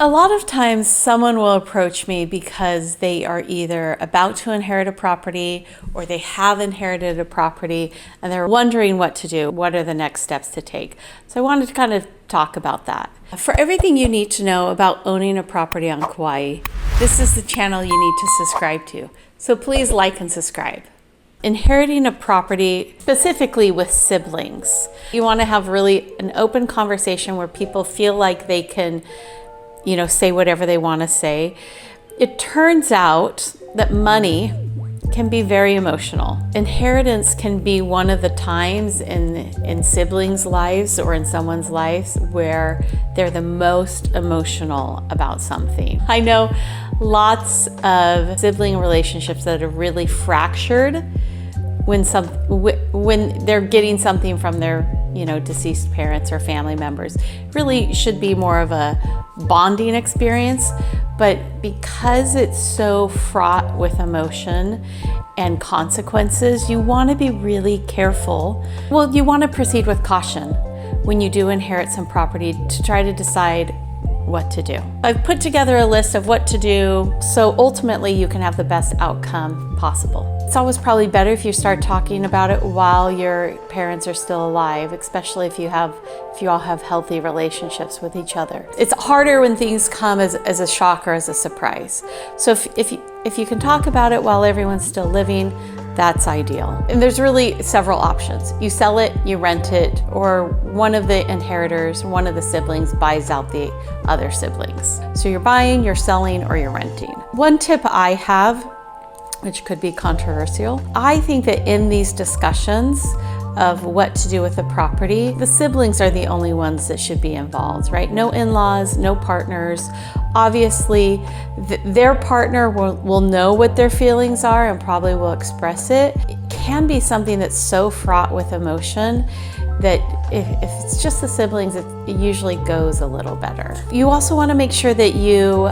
A lot of times someone will approach me because they are either about to inherit a property or they have inherited a property and they're wondering what to do. What are the next steps to take? So I wanted to kind of talk about that. For everything you need to know about owning a property on Kauai, this is the channel you need to subscribe to. So please like and subscribe. Inheriting a property, specifically with siblings, you want to have really an open conversation where people feel like they can say whatever they want to say. It turns out that money can be very emotional. Inheritance can be one of the times in siblings' lives or in someone's lives where they're the most emotional about something. I know lots of sibling relationships that are really fractured when they're getting something from their deceased parents or family members. Really should be more of a bonding experience, but because it's so fraught with emotion and consequences, you want to be really careful. Well, you want to proceed with caution when you do inherit some property to try to decide what to do. I've put together a list of what to do so ultimately you can have the best outcome possible. It's always probably better if you start talking about it while your parents are still alive, especially if you all have healthy relationships with each other. It's harder when things come as a shock or as a surprise. So if you can talk about it while everyone's still living, that's ideal. And there's really several options. You sell it, you rent it, or one of the inheritors, one of the siblings buys out the other siblings. So you're buying, you're selling, or you're renting. One tip I have, which could be controversial, I think that in these discussions of what to do with the property, the siblings are the only ones that should be involved, right? No in-laws, no partners. Obviously, their partner will know what their feelings are and probably will express it. It can be something that's so fraught with emotion that if it's just the siblings, it usually goes a little better. You also want to make sure that you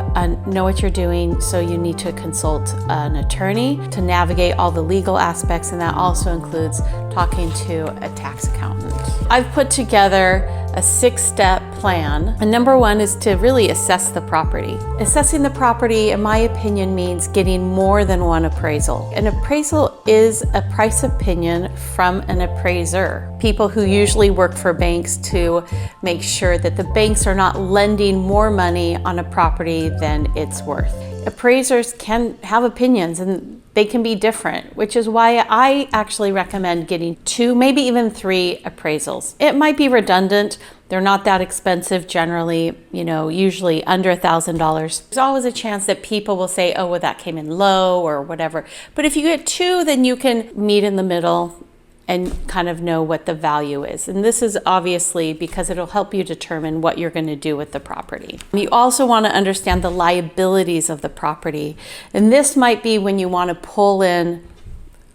know what you're doing, so you need to consult an attorney to navigate all the legal aspects, and that also includes talking to a tax accountant. I've put together a 6-step plan. And number one is to really assess the property. Assessing the property, in my opinion, means getting more than one appraisal. An appraisal is a price opinion from an appraiser. People who usually work for banks to make sure that the banks are not lending more money on a property than it's worth. Appraisers can have opinions and they can be different, which is why I actually recommend getting 2, maybe even 3 appraisals. It might be redundant. They're not that expensive generally, usually under $1,000. There's always a chance that people will say, oh, well, that came in low or whatever. But if you get 2, then you can meet in the middle and kind of know what the value is. And this is obviously because it'll help you determine what you're going to do with the property. You also want to understand the liabilities of the property. And this might be when you want to pull in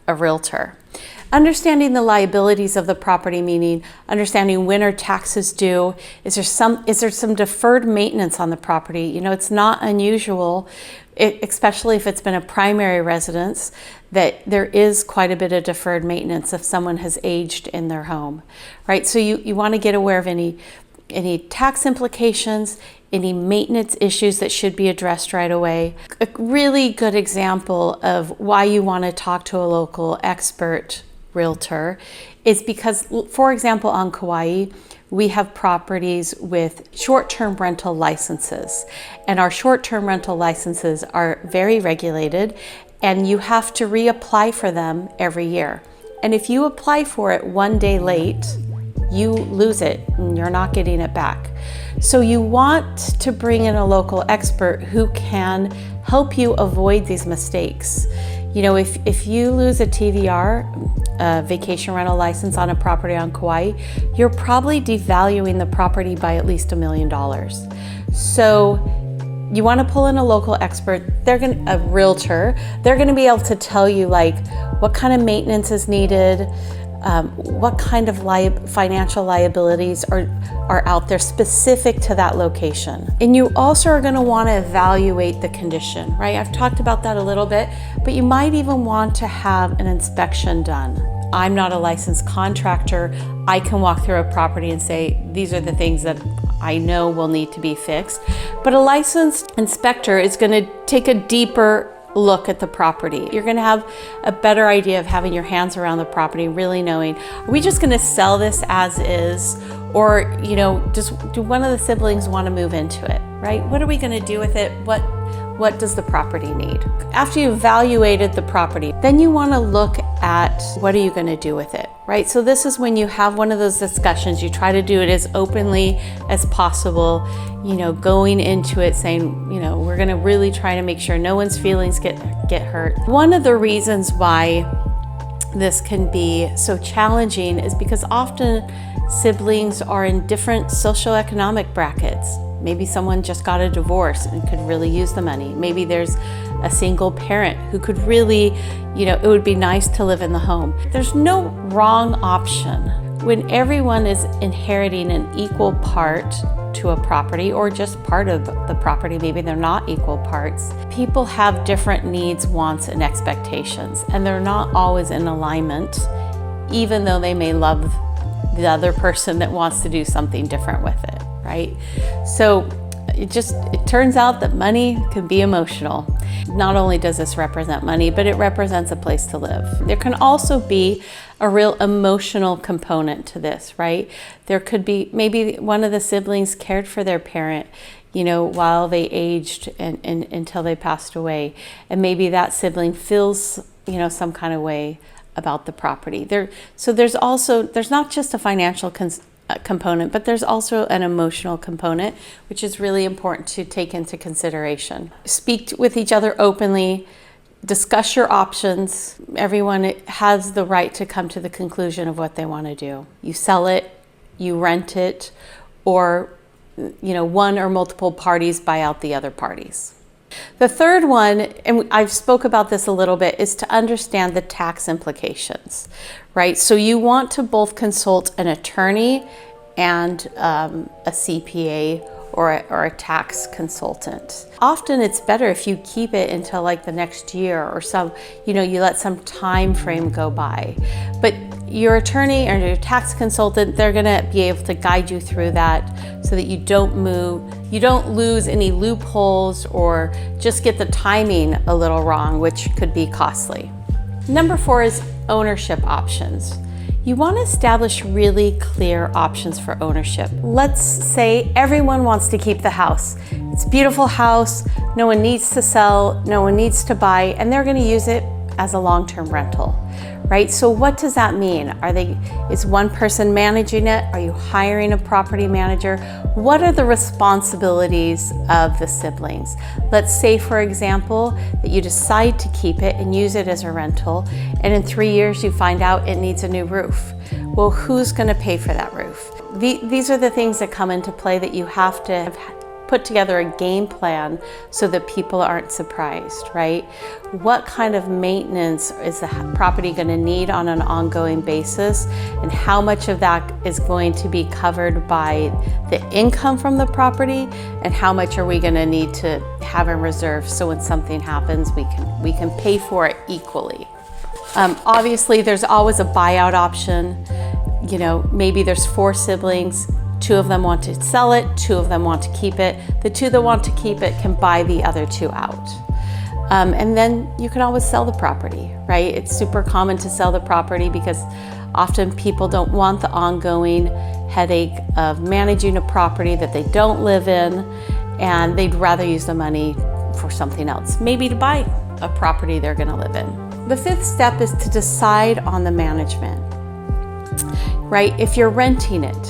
a realtor. Understanding the liabilities of the property, meaning understanding when are taxes due. Is there some deferred maintenance on the property? It's not unusual, especially if it's been a primary residence, that there is quite a bit of deferred maintenance if someone has aged in their home, right? So you want to get aware of any tax implications, any maintenance issues that should be addressed right away. A really good example of why you want to talk to a local expert realtor is because, for example, on Kauai, we have properties with short-term rental licenses, and our short-term rental licenses are very regulated, and you have to reapply for them every year. And if you apply for it one day late, you lose it and you're not getting it back. So you want to bring in a local expert who can help you avoid these mistakes. If you lose a TVR, a vacation rental license on a property on Kauai, you're probably devaluing the property by at least $1 million. So you want to pull in a local expert, a realtor. They're going to be able to tell you what kind of maintenance is needed, what kind of financial liabilities are out there specific to that location. And you also are going to want to evaluate the condition, right? I've talked about that a little bit, but you might even want to have an inspection done. I'm not a licensed contractor. I can walk through a property and say, these are the things that I know will need to be fixed. But a licensed inspector is going to take a deeper look at the property. You're going to have a better idea of having your hands around the property, really knowing, are we just going to sell this as is? Or, just do one of the siblings want to move into it, right? What are we going to do with it? What does the property need? After you've evaluated the property, then you want to look at what are you going to do with it, right? So this is when you have one of those discussions, you try to do it as openly as possible, going into it saying, we're going to really try to make sure no one's feelings get hurt. One of the reasons why this can be so challenging is because often siblings are in different socioeconomic brackets. Maybe someone just got a divorce and could really use the money. Maybe there's a single parent who could really, it would be nice to live in the home. There's no wrong option. When everyone is inheriting an equal part to a property or just part of the property, maybe they're not equal parts, people have different needs, wants, and expectations, and they're not always in alignment, even though they may love the other person that wants to do something different with it, right? So it turns out that money can be emotional. Not only does this represent money, but it represents a place to live. There can also be a real emotional component to this, right? There could be maybe one of the siblings cared for their parent, while they aged and until they passed away. And maybe that sibling feels, some kind of way about the property. So there's not just a financial component, but there's also an emotional component, which is really important to take into consideration. Speak with each other openly, discuss your options. Everyone has the right to come to the conclusion of what they want to do. You sell it, you rent it, or one or multiple parties buy out the other parties. The third one, and I've spoke about this a little bit, is to understand the tax implications, right? So you want to both consult an attorney and a CPA or a tax consultant. Often it's better if you keep it until like the next year or you let some time frame go by. But your attorney or your tax consultant, they're gonna be able to guide you through that so that you don't lose any loopholes or just get the timing a little wrong, which could be costly. Number 4 is ownership options. You want to establish really clear options for ownership. Let's say everyone wants to keep the house. It's a beautiful house, no one needs to sell, no one needs to buy, and they're going to use it as a long-term rental, right? So what does that mean? Is one person managing it? Are you hiring a property manager? What are the responsibilities of the siblings? Let's say, for example, that you decide to keep it and use it as a rental, and in 3 years you find out it needs a new roof. Well, who's going to pay for that roof? These are the things that come into play that you have to put together a game plan so that people aren't surprised, right? What kind of maintenance is the property going to need on an ongoing basis, and how much of that is going to be covered by the income from the property, and how much are we going to need to have in reserve so when something happens we can pay for it equally. Obviously there's always a buyout option. Maybe there's 4 siblings. 2 of them want to sell it, 2 of them want to keep it. The 2 that want to keep it can buy the other 2 out. And then you can always sell the property, right? It's super common to sell the property because often people don't want the ongoing headache of managing a property that they don't live in, and they'd rather use the money for something else, maybe to buy a property they're going to live in. The 5th step is to decide on the management, right? If you're renting it,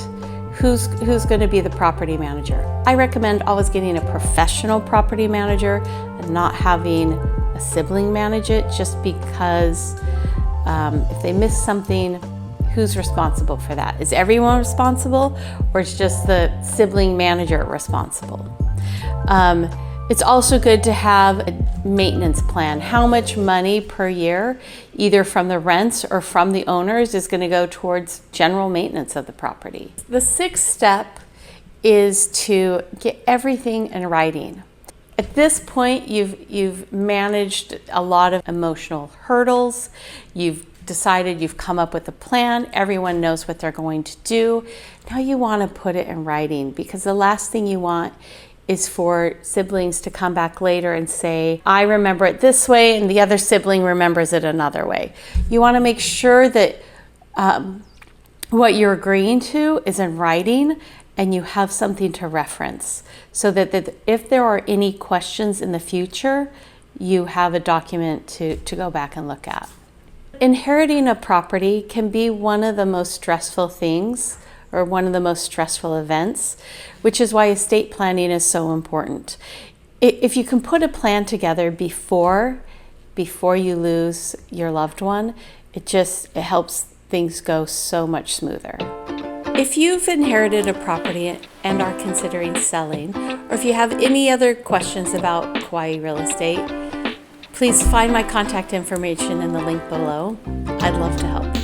who's going to be the property manager? I recommend always getting a professional property manager and not having a sibling manage it, just because if they miss something, who's responsible for that? Is everyone responsible, or is just the sibling manager responsible? It's also good to have a maintenance plan. How much money per year, either from the rents or from the owners, is going to go towards general maintenance of the property? The 6th step is to get everything in writing. At this point, you've managed a lot of emotional hurdles. You've decided, you've come up with a plan, everyone knows what they're going to do. Now you want to put it in writing, because the last thing you want is for siblings to come back later and say, I remember it this way and the other sibling remembers it another way. You want to make sure that what you're agreeing to is in writing and you have something to reference, so that if there are any questions in the future, you have a document to go back and look at. Inheriting a property can be one of the most stressful things, or one of the most stressful events, which is why estate planning is so important. If you can put a plan together before you lose your loved one, it helps things go so much smoother. If you've inherited a property and are considering selling, or if you have any other questions about Kauai real estate, please find my contact information in the link below. I'd love to help.